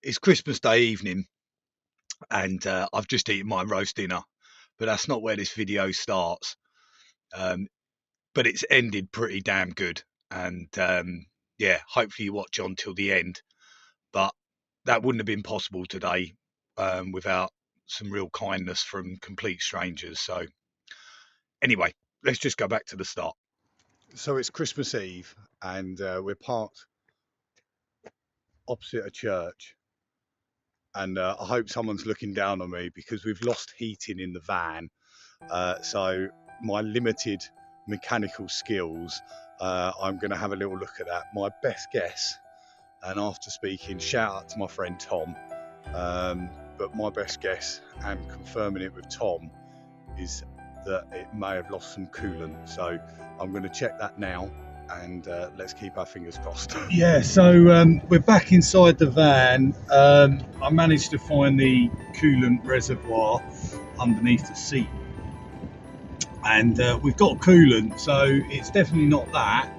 it's Christmas Day evening, and I've just eaten my roast dinner, but that's not where this video starts. Um, but it's ended pretty damn good, and yeah, hopefully you watch on till the end. But that wouldn't have been possible today without some real kindness from complete strangers. So anyway, let's just go back to the start. So it's Christmas Eve, and we're parked opposite a church. And I hope someone's looking down on me because we've lost heating in the van. So my limited mechanical skills, I'm going to have a little look at that. My best guess, and after speaking, shout out to my friend Tom, but my best guess and confirming it with Tom is that it may have lost some coolant. So I'm going to check that now, and let's keep our fingers crossed. Yeah, so we're back inside the van. I managed to find the coolant reservoir underneath the seat, and we've got coolant, so it's definitely not that.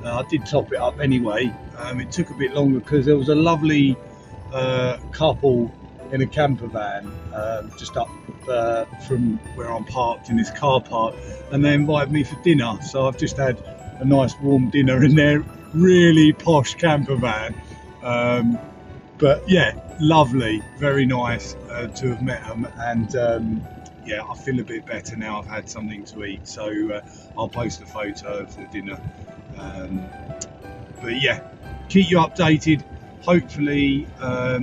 I did top it up anyway. It took a bit longer because there was a lovely couple in a camper van just up from where I'm parked in this car park, and they invited me for dinner, so I've just had a nice warm dinner in their really posh camper van. But yeah, lovely, very nice to have met them, and yeah, I feel a bit better now I've had something to eat, so I'll post a photo of the dinner. But yeah, keep you updated. Hopefully a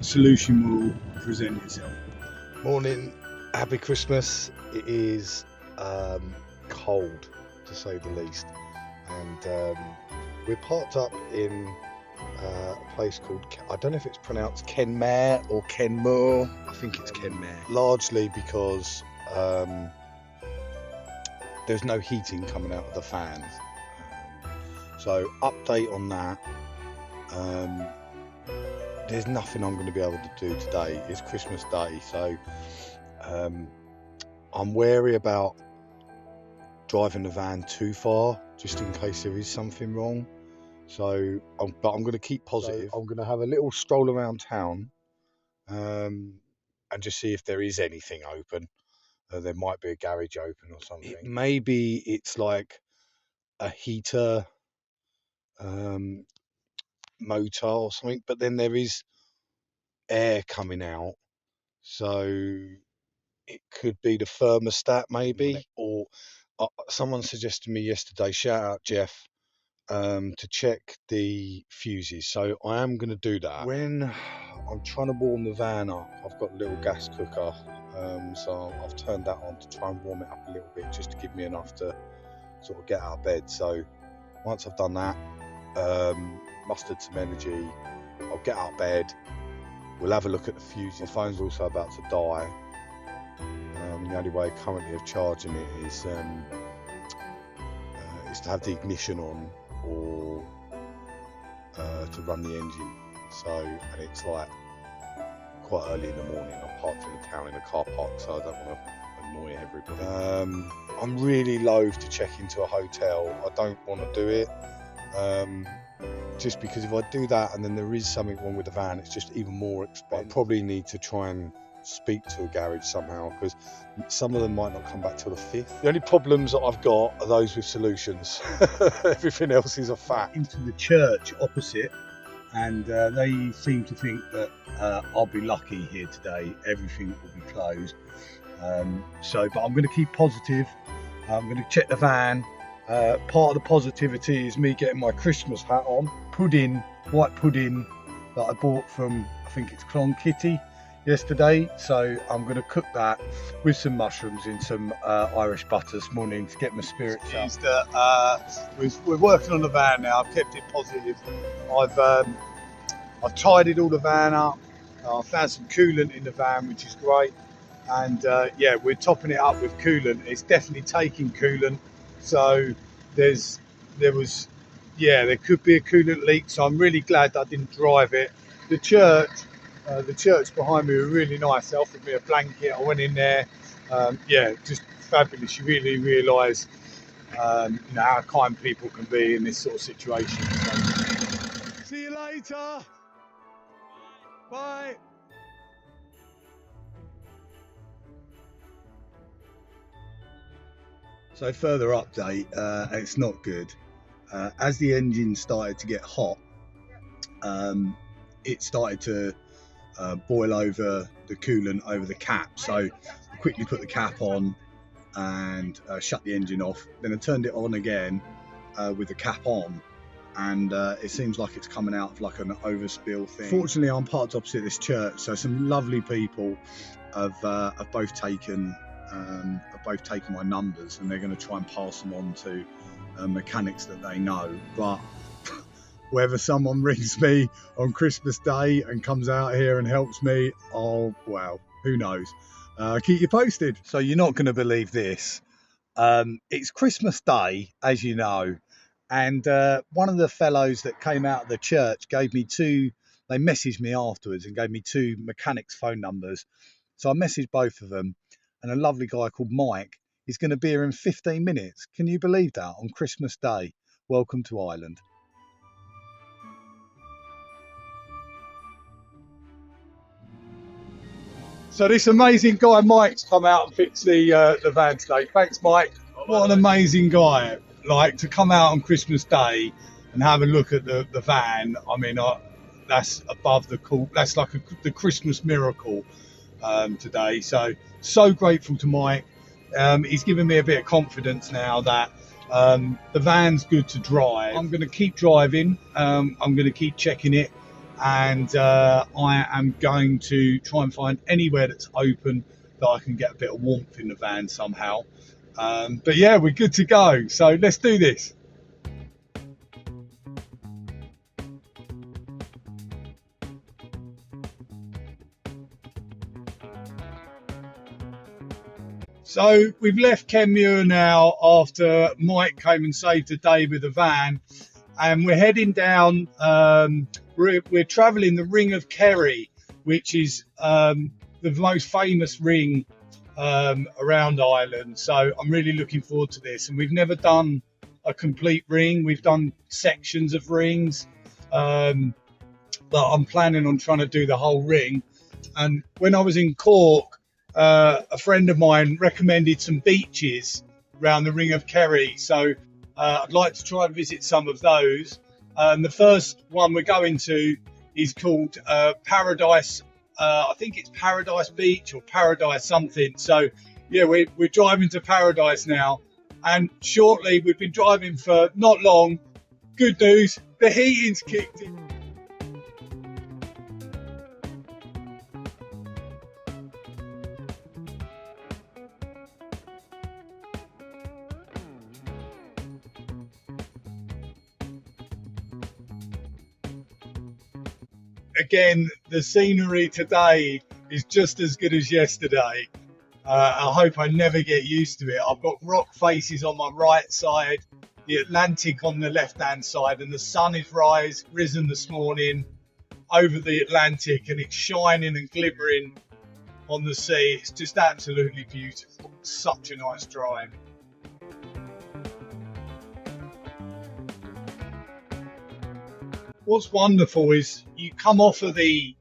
solution will present itself. Morning, happy Christmas. It is cold, to say the least, and we're parked up in a place called, I don't know if it's pronounced Kenmare or Kenmore. I think it's Kenmare, largely because there's no heating coming out of the fans. So update on that. There's nothing I'm going to be able to do today. It's Christmas Day, so I'm wary about driving the van too far, just in case there is something wrong. So, but I'm going to keep positive. So I'm going to have a little stroll around town and just see if there is anything open. There might be a garage open or something. Maybe it's like a heater motor or something, but then there is air coming out, so it could be the thermostat maybe, or someone suggested me yesterday, shout out Jeff, to check the fuses, so I am going to do that. When I'm trying to warm the van up, I've got a little gas cooker, so I've turned that on to try and warm it up a little bit, just to give me enough to sort of get out of bed. So once I've done that, mustered some energy, I'll get out of bed, we'll have a look at the fuses. My phone's also about to die. The only way currently of charging it is to have the ignition on, or to run the engine. So, and it's like quite early in the morning. I'm parked in the town in a car park, so I don't want to annoy everybody. I'm really loath to check into a hotel. I don't want to do it. Just because if I do that and then there is something wrong with the van, it's just even more expensive. I probably need to try and speak to a garage somehow, because some of them might not come back till the 5th. The only problems that I've got are those with solutions. Everything else is a fact. Into the church opposite, and they seem to think that I'll be lucky here today. Everything will be closed. But I'm going to keep positive. I'm going to check the van. Part of the positivity is me getting my Christmas hat on. Pudding, white pudding that I bought from, I think it's Clonkitty yesterday. So I'm going to cook that with some mushrooms in some Irish butter this morning to get my spirits up. We're working on the van now. I've kept it positive. I've tidied all the van up. I found some coolant in the van, which is great. And yeah, we're topping it up with coolant. It's definitely taking coolant. So there could be a coolant leak. So I'm really glad that I didn't drive it. The church behind me were really nice. They offered me a blanket. I went in there. Yeah, just fabulous. You really realise, how kind people can be in this sort of situation. So. See you later. Bye. So further update, it's not good. As the engine started to get hot, it started to boil over the coolant over the cap. So I quickly put the cap on and shut the engine off. Then I turned it on again with the cap on, and it seems like it's coming out of like an overspill thing. Fortunately, I'm parked opposite this church, so some lovely people have both taken my numbers, and they're going to try and pass them on to mechanics that they know. But whether someone rings me on Christmas Day and comes out here and helps me, oh well, who knows? Keep you posted. So you're not going to believe this. It's Christmas Day, as you know, and one of the fellows that came out of the church gave me they messaged me afterwards and gave me 2 mechanics' phone numbers. So I messaged both of them, and a lovely guy called Mike is going to be here in 15 minutes. Can you believe that? On Christmas Day. Welcome to Ireland. So this amazing guy Mike's come out and fixed the van today. Thanks, Mike. What an amazing guy! Like, to come out on Christmas Day and have a look at the van. I mean, that's above the call. That's like the Christmas miracle today. So grateful to Mike. He's given me a bit of confidence now that the van's good to drive. I'm going to keep driving. I'm going to keep checking it. And I am going to try and find anywhere that's open that I can get a bit of warmth in the van somehow. But yeah, we're good to go. So let's do this. So we've left Kenmure now after Mike came and saved the day with the van, and we're heading down. We're travelling the Ring of Kerry, which is the most famous ring around Ireland. So I'm really looking forward to this. And we've never done a complete ring. We've done sections of rings, but I'm planning on trying to do the whole ring. And when I was in Cork, a friend of mine recommended some beaches around the Ring of Kerry. So I'd like to try and visit some of those. The first one we're going to is called Paradise. I think it's Paradise Beach or Paradise something. So yeah, we're driving to Paradise now, and shortly, we've been driving for not long. Good news, the heating's kicked in. Again, the scenery today is just as good as yesterday. I hope I never get used to it. I've got rock faces on my right side, the Atlantic on the left-hand side, and the sun is risen this morning over the Atlantic, and it's shining and glimmering on the sea. It's just absolutely beautiful. Such a nice drive. What's wonderful is you come off of the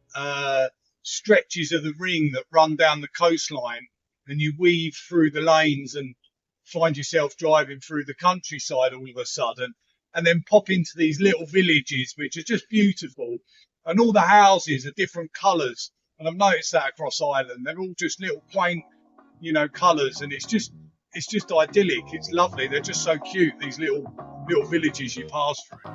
stretches of the ring that run down the coastline, and you weave through the lanes and find yourself driving through the countryside all of a sudden, and then pop into these little villages which are just beautiful, and all the houses are different colours. And I've noticed that across Ireland, they're all just little quaint, colours, and it's just idyllic. It's lovely. They're just so cute, these little villages you pass through.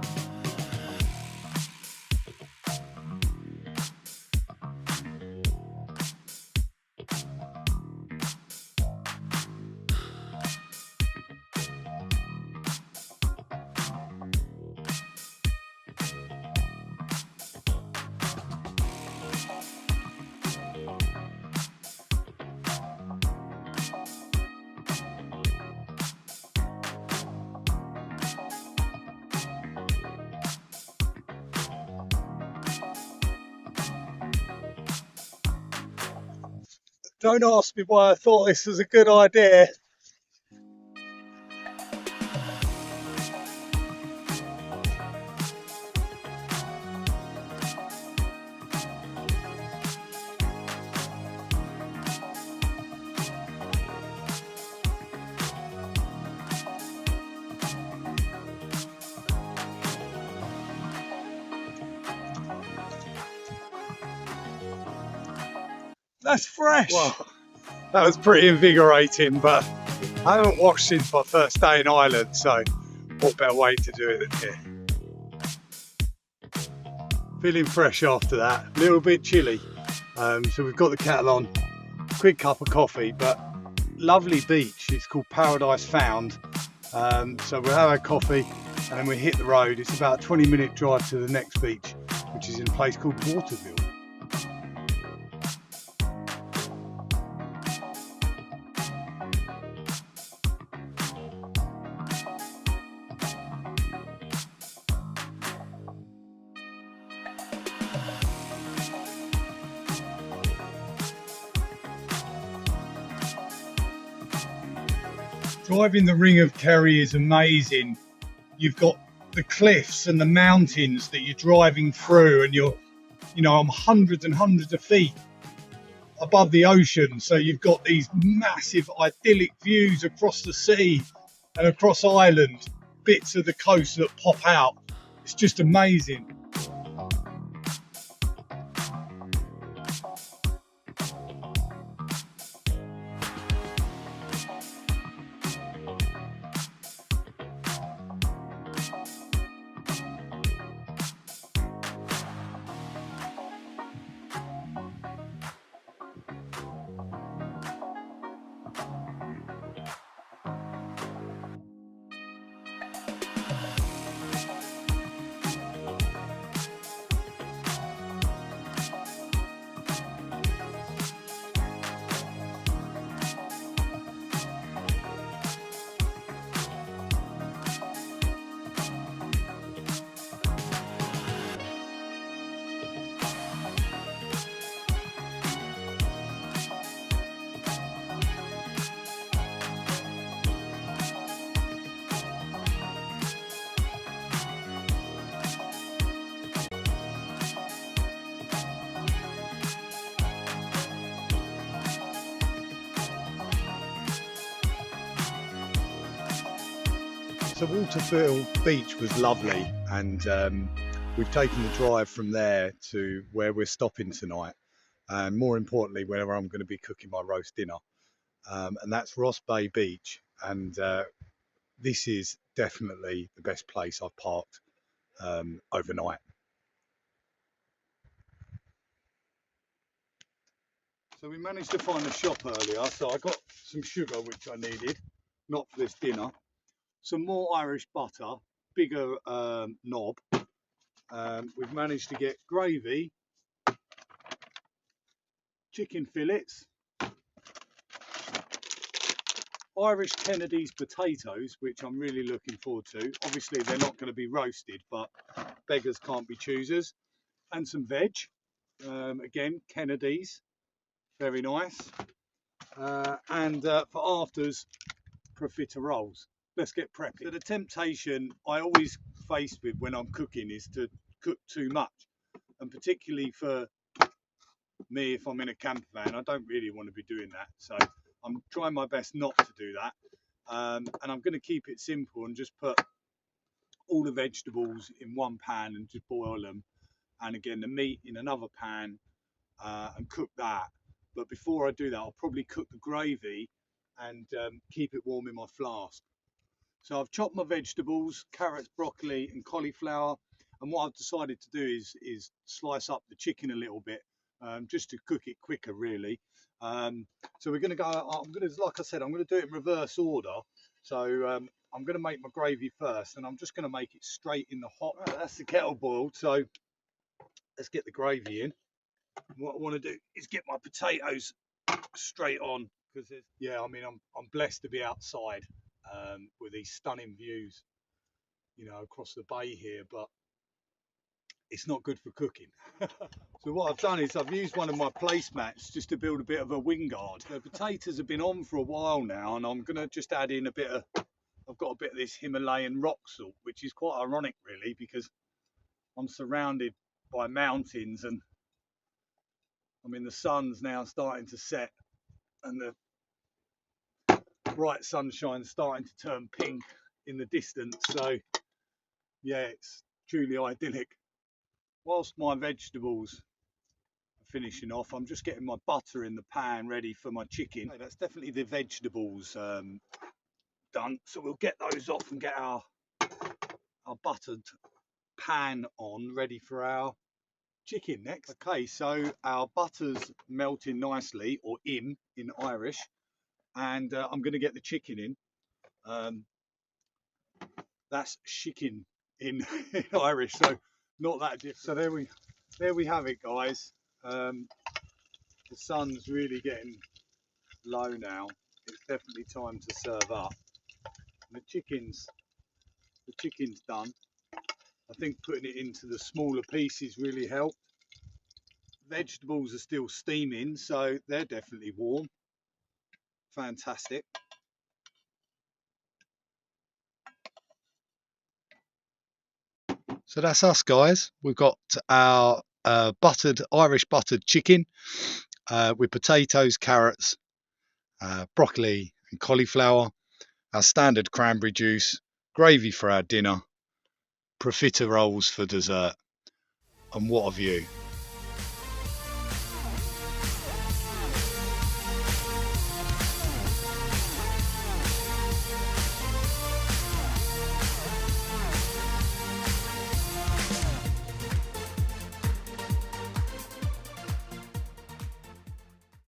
Don't ask me why I thought this was a good idea. That's fresh. Well, that was pretty invigorating, but I haven't washed since my first day in Ireland, so what better way to do it than here? Feeling fresh after that, a little bit chilly. So we've got the kettle on, quick cup of coffee, but lovely beach. It's called Paradise Found. So we'll have our coffee and then we hit the road. It's about a 20-minute drive to the next beach, which is in a place called Waterville. Driving the Ring of Kerry is amazing. You've got the cliffs and the mountains that you're driving through, and I'm hundreds and hundreds of feet above the ocean. So you've got these massive idyllic views across the sea and across Ireland, bits of the coast that pop out. It's just amazing. So Waterville Beach was lovely, and we've taken the drive from there to where we're stopping tonight, and more importantly, where I'm going to be cooking my roast dinner, and that's Ross Bay Beach. And this is definitely the best place I've parked overnight. So we managed to find a shop earlier, so I got some sugar, which I needed, not for this dinner. Some more Irish butter, bigger knob. We've managed to get gravy, chicken fillets, Irish Kennedy's potatoes, which I'm really looking forward to. Obviously they're not going to be roasted, but beggars can't be choosers. And some veg, again Kennedy's, very nice. And for afters, profiteroles. Let's get prepping. So the temptation I always face with when I'm cooking is to cook too much, and particularly for me, if I'm in a camper van, I don't really want to be doing that. So I'm trying my best not to do that, and I'm going to keep it simple and just put all the vegetables in one pan and just boil them, and again the meat in another pan, and cook that. But before I do that, I'll probably cook the gravy and keep it warm in my flask. So I've chopped my vegetables, carrots, broccoli and cauliflower, and what I've decided to do is slice up the chicken a little bit, just to cook it quicker really. So we're going to go, like I said, I'm going to do it in reverse order. So I'm going to make my gravy first, and I'm just going to make it straight in the hot. Right, that's the kettle boiled, so let's get the gravy in. What I want to do is get my potatoes straight on, because yeah, I mean I'm blessed to be outside with these stunning views, across the bay here, but it's not good for cooking. So what I've done is I've used one of my placemats just to build a bit of a wing guard. The potatoes have been on for a while now, and I'm gonna just add in I've got a bit of this Himalayan rock salt, which is quite ironic really, because I'm surrounded by mountains, and the sun's now starting to set, and the bright sunshine's starting to turn pink in the distance. So yeah, it's truly idyllic. Whilst my vegetables are finishing off. I'm just getting my butter in the pan ready for my chicken. Okay, that's definitely the vegetables done. So we'll get those off and get our buttered pan on ready for our chicken next. Okay, so our butter's melting nicely, or in Irish, and I'm going to get the chicken in. That's chicken in Irish, so not that different. So there we have it, guys. The sun's really getting low now. It's definitely time to serve up. And the chicken's done. I think putting it into the smaller pieces really helped. Vegetables are still steaming, so they're definitely warm. Fantastic. So that's us, guys. We've got our Irish buttered chicken with potatoes, carrots, broccoli and cauliflower, our standard cranberry juice, gravy for our dinner, profiterolles for dessert, and what a view.